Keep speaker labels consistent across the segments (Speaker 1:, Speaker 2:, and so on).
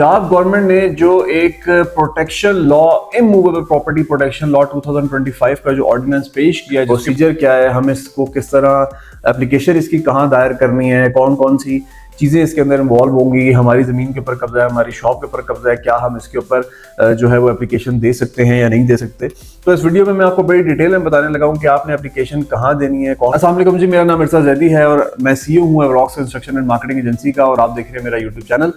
Speaker 1: Punjab government ने जो एक protection law, immovable property protection law 2025 का जो ऑर्डिनेंस पेश किया है, प्रोसीजर क्या है, हम इसको किस तरह एप्लीकेशन इसकी कहाँ दायर करनी है, कौन कौन सी चीज़ें इसके अंदर इन्वॉल्व होंगी, हमारी ज़मीन के ऊपर कब्जा है, हमारी शॉप के ऊपर कब्जा है, क्या हम इसके ऊपर जो है वो एप्लीकेशन दे सकते हैं या नहीं दे सकते। तो इस वीडियो में मैं आपको बड़ी डिटेल में बताने लगा हूँ कि आपने एप्लीकेशन कहाँ देनी है, कौन। अस्सलाम वालेकुम जी, मेरा नाम मिर्जा जैदी है और मैं CEO हूँ एवरॉक्स कंस्ट्रक्शन एंड मार्केटिंग एजेंसी का, और आप देख रहे हैं मेरा यूट्यूब चैनल।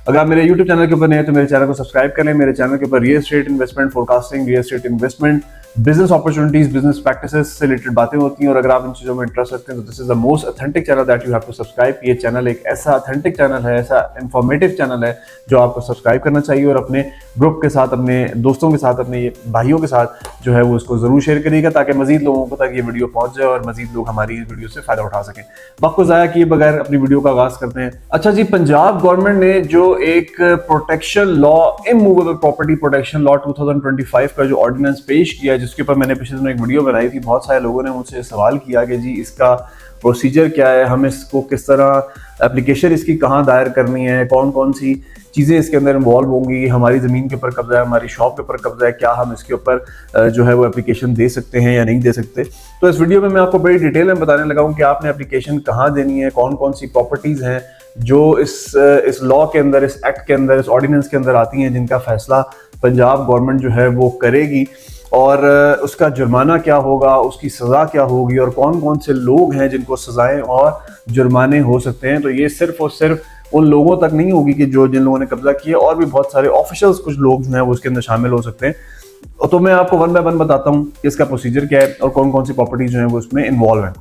Speaker 1: अगर आप मेरे YouTube चैनल के ऊपर नए हैं तो मेरे चैनल को सब्सक्राइब कर लें। मेरे चैनल के ऊपर real estate investment forecasting, real estate investment, business opportunities, business practices से रिलेटेड बातें होती हैं, और अगर आप इन चीज़ों में इंटरेस्ट रखते हैं तो this is the most authentic channel that you have to subscribe. ये चैनल एक ऐसा ऑथेंटिक चैनल है, ऐसा इंफॉर्मेटिव चैनल है जो आपको सब्सक्राइब करना चाहिए, और अपने ग्रुप के साथ, अपने दोस्तों के साथ, अपने भाइयों के साथ जो है वो इसको जरूर शेयर करिएगा ताकि मजीद लोगों को तक ये वीडियो पहुंच जाए और मजीद लोग हमारी इस वीडियो से फायदा उठा सकें। वक्त को ज़ाया किए बगैर अपनी वीडियो का आगाज करते हैं। अच्छा जी, पंजाब गवर्नमेंट ने जो एक protection law, immovable property protection law 2025 का जो ऑर्डिनेंस पेश किया है, जिसके ऊपर मैंने पिछले दिनों एक वीडियो बनाई थी, बहुत सारे लोगों ने मुझसे सवाल किया कि जी इसका प्रोसीजर क्या है, हम इसको किस तरह एप्लीकेशन इसकी कहाँ दायर करनी है, कौन कौन सी चीज़ें इसके अंदर इन्वॉल्व होंगी, हमारी ज़मीन के ऊपर कब्जा है, हमारी शॉप के ऊपर कब्जा है, क्या हम इसके ऊपर जो है वो एप्लीकेशन दे सकते हैं या नहीं दे सकते। तो इस वीडियो में मैं आपको बड़ी डिटेल में बताने लगा हूँ कि आपने एप्लीकेशन कहाँ देनी है, कौन कौन सी प्रॉपर्टीज़ हैं जो इस लॉ के अंदर, इस एक्ट के अंदर, इस ऑर्डिनेंस के अंदर आती हैं, जिनका फैसला पंजाब गवर्नमेंट जो है वो करेगी, और उसका जुर्माना क्या होगा, उसकी सज़ा क्या होगी, और कौन कौन से लोग हैं जिनको सज़ाएं और जुर्माने हो सकते हैं। तो ये सिर्फ और सिर्फ उन लोगों तक नहीं होगी कि जिन लोगों ने कब्जा किया, और भी बहुत सारे ऑफिशियल्स, कुछ लोग जो हैं वो उसके अंदर शामिल हो सकते हैं। तो मैं आपको वन बाय वन बताता हूँ कि इसका प्रोसीजर क्या है और कौन कौन सी प्रॉपर्टीज जो हैं वो उसमें इन्वॉल्व हैं।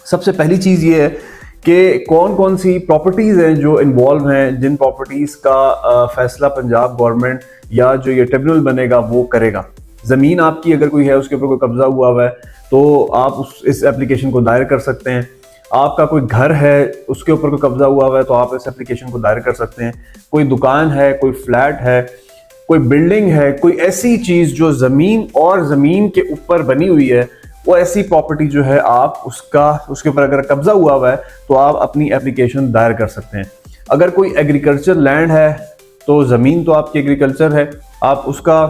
Speaker 1: सबसे पहली चीज़ ये है कि कौन कौन सी प्रॉपर्टीज़ हैं जो इन्वॉल्व हैं, जिन प्रॉपर्टीज़ का फैसला पंजाब गवर्नमेंट या जो ये ट्रिब्यूनल बनेगा वो करेगा। ज़मीन आपकी अगर कोई है, उसके ऊपर कोई कब्जा हुआ है, तो आप इस एप्लीकेशन को दायर कर सकते हैं। आपका कोई घर है, उसके ऊपर कोई कब्जा हुआ है, तो आप इस एप्लीकेशन को दायर कर सकते हैं। कोई दुकान है, कोई फ्लैट है, कोई बिल्डिंग है, कोई ऐसी चीज़ जो ज़मीन और ज़मीन के ऊपर बनी हुई है, वो ऐसी प्रॉपर्टी जो है आप उसके ऊपर अगर कब्जा हुआ है तो आप अपनी एप्लीकेशन दायर कर सकते हैं। अगर कोई एग्रीकल्चर लैंड है तो ज़मीन तो आपकी एग्रीकल्चर है, आप उसका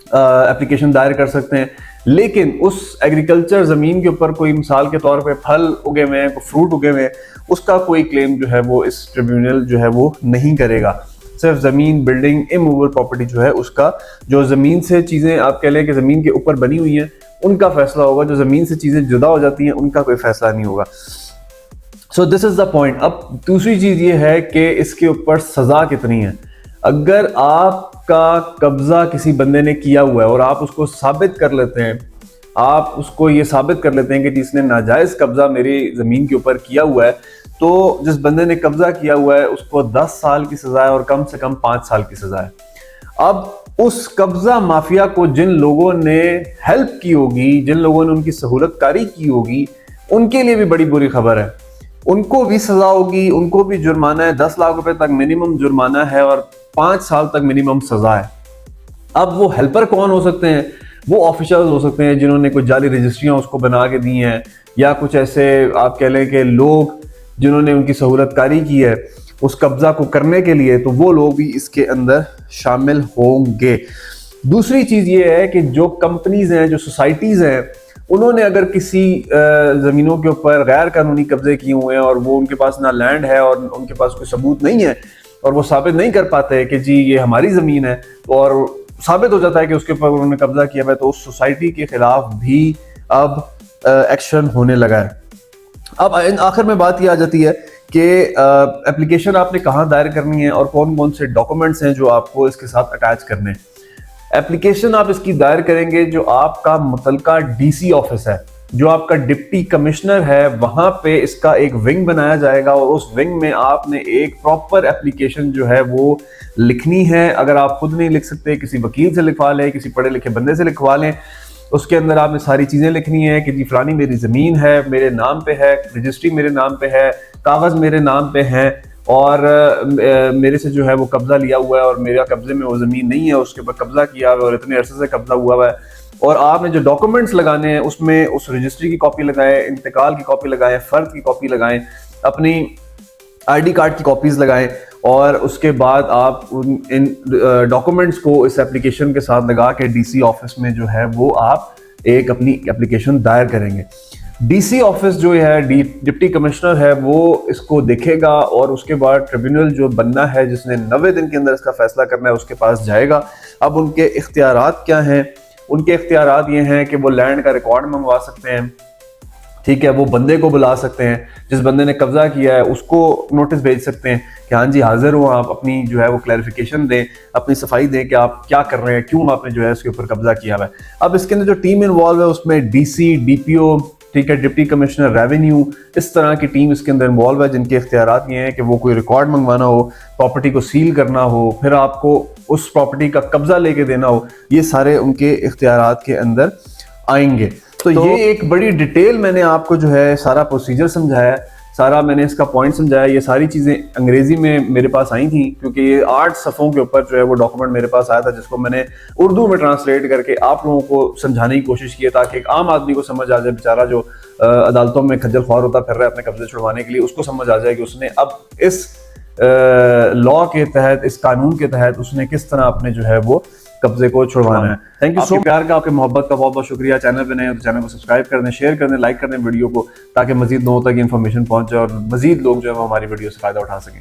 Speaker 1: एप्लीकेशन दायर कर सकते हैं। लेकिन उस एग्रीकल्चर ज़मीन के ऊपर कोई मिसाल के तौर पे फल उगे हुए हैं, कोई फ्रूट उगे हुए हैं, उसका कोई क्लेम जो है वो इस ट्रिब्यूनल जो है वो नहीं करेगा। सिर्फ ज़मीन, बिल्डिंग, इमूवेबल प्रॉपर्टी जो है उसका, जो ज़मीन से चीज़ें आप कह लें कि ज़मीन के ऊपर बनी हुई हैं, उनका फैसला होगा। जो ज़मीन से चीज़ें जुदा हो जाती हैं उनका कोई फैसला नहीं होगा। So this is the point. अब दूसरी चीज़ ये है कि इसके ऊपर सज़ा कितनी है। अगर आपका कब्जा किसी बंदे ने किया हुआ है और आप उसको साबित कर लेते हैं, आप उसको ये साबित कर लेते हैं कि जिसने नाजायज़ कब्जा मेरी ज़मीन के ऊपर किया हुआ है, तो जिस बंदे ने कब्जा किया हुआ है उसको 10 साल की सज़ा है और कम से कम 5 साल की सज़ा है। अब उस कब्जा माफिया को जिन लोगों ने हेल्प की होगी, जिन लोगों ने उनकी सहूलत कारी की होगी, उनके लिए भी बड़ी बुरी खबर है। उनको भी सज़ा होगी, उनको भी जुर्माना है। 10 लाख रुपए तक मिनिमम जुर्माना है और 5 साल तक मिनिमम सज़ा है। अब वो हेल्पर कौन हो सकते हैं? वो ऑफिशियल्स हो सकते हैं जिन्होंने कोई जाली रजिस्ट्रियाँ उसको बना के दी हैं, या कुछ ऐसे आप कह लें कि लोग जिन्होंने उनकी सहूलत कारी की है उस कब्जा को करने के लिए, तो वो लोग भी इसके अंदर शामिल होंगे। दूसरी चीज़ ये है कि जो कंपनीज हैं, जो सोसाइटीज़ हैं, उन्होंने अगर किसी ज़मीनों के ऊपर गैर कानूनी कब्जे किए हुए हैं और वो उनके पास ना लैंड है और उनके पास कोई सबूत नहीं है, और वो साबित नहीं कर पाते कि जी ये हमारी ज़मीन है, और साबित हो जाता है कि उसके ऊपर उन्होंने कब्जा किया है, तो उस सोसाइटी के खिलाफ भी अब एक्शन होने लगा है। अब आखिर में बात ये आ जाती है कि एप्लीकेशन आपने कहाँ दायर करनी है और कौन कौन से डॉक्यूमेंट्स हैं जो आपको इसके साथ अटैच करने हैं। एप्लीकेशन आप इसकी दायर करेंगे जो आपका मुतलका DC ऑफिस है, जो आपका डिप्टी कमिश्नर है, वहाँ पे इसका एक विंग बनाया जाएगा, और उस विंग में आपने एक प्रॉपर एप्लीकेशन जो है वो लिखनी है। अगर आप खुद नहीं लिख सकते, किसी वकील से लिखवा लें, किसी पढ़े लिखे बंदे से लिखवा लें। उसके अंदर आपने सारी चीज़ें लिखनी है कि जी फलानी मेरी ज़मीन है, मेरे नाम पे है, रजिस्ट्री मेरे नाम पे है, कागज़ मेरे नाम पे हैं, और मेरे से जो है वो कब्ज़ा लिया हुआ है और मेरा कब्ज़े में वो ज़मीन नहीं है, उसके ऊपर कब्ज़ा किया हुआ है और इतने अरसे से कब्ज़ा हुआ हुआ है। और आपने जो डॉक्यूमेंट्स लगाने हैं उसमें उस रजिस्ट्री की कॉपी लगाएं, इंतकाल की कॉपी लगाएं, फ़र्द की कॉपी लगाएं, अपनी ID कार्ड की कॉपीज़ लगाएं, اور اس کے بعد آپ ان ڈاکومنٹس کو اس اپلیکیشن کے ساتھ لگا کے ڈی سی آفس میں جو ہے وہ آپ ایک اپنی اپلیکیشن دائر کریں گے. ڈی سی آفس جو ہے ڈپٹی کمشنر ہے وہ اس کو دیکھے گا اور اس کے بعد ٹریبیونل جو بننا ہے جس نے 90 دن کے اندر اس کا فیصلہ کرنا ہے اس کے پاس جائے گا. اب ان کے اختیارات کیا ہیں؟ ان کے اختیارات یہ ہیں کہ وہ لینڈ کا ریکارڈ منگوا سکتے ہیں, ٹھیک ہے, وہ بندے کو بلا سکتے ہیں جس بندے نے قبضہ کیا ہے اس کو نوٹس بھیج سکتے ہیں کہ ہاں جی حاضر ہوں, آپ اپنی جو ہے وہ کلیریفیکیشن دیں, اپنی صفائی دیں کہ آپ کیا کر رہے ہیں, کیوں آپ نے جو ہے اس کے اوپر قبضہ کیا ہوا ہے. اب اس کے اندر جو ٹیم انوالو ہے اس میں ڈی سی, ڈی پی او, ٹھیک ہے, ڈپٹی کمشنر ریونیو, اس طرح کی ٹیم اس کے اندر انوالو ہے جن کے اختیارات یہ ہیں کہ وہ کوئی ریکارڈ منگوانا ہو, پراپرٹی کو سیل کرنا ہو, پھر آپ کو اس پراپرٹی کا قبضہ لے کے دینا ہو, یہ سارے ان کے اختیارات کے اندر آئیں گے. تو یہ ایک بڑی ڈیٹیل میں نے آپ کو جو ہے سارا پروسیجر سمجھایا, سارا میں نے اس کا پوائنٹ سمجھایا. یہ ساری چیزیں انگریزی میں میرے پاس آئی تھیں کیونکہ یہ 8 صفحوں کے اوپر جو ہے وہ ڈاکومنٹ میرے پاس آیا تھا جس کو میں نے اردو میں ٹرانسلیٹ کر کے آپ لوگوں کو سمجھانے کی کوشش کی تاکہ ایک عام آدمی کو سمجھ آ جائے, بیچارہ جو عدالتوں میں کھجل خوار ہوتا پھر رہا ہے اپنے قبضے چھڑوانے کے لیے, اس کو سمجھ آ جائے کہ اس نے اب اس لا کے تحت, اس قانون کے تحت اس نے کس طرح اپنے جو ہے وہ قبضے کو چھڑوانا ہے. تھینک یو سو پیار کا, آپ کے محبت کا بہت بہت شکریہ. چینل پہ نئے ہو تو چینل کو سبسکرائب کر دیں, شیئر کر دیں, لائک کر دیں ویڈیو کو تاکہ مزید لوگوں تک انفارمیشن پہنچ جائے اور مزید لوگ جو ہے وہ ہماری ویڈیو سے فائدہ اٹھا سکیں.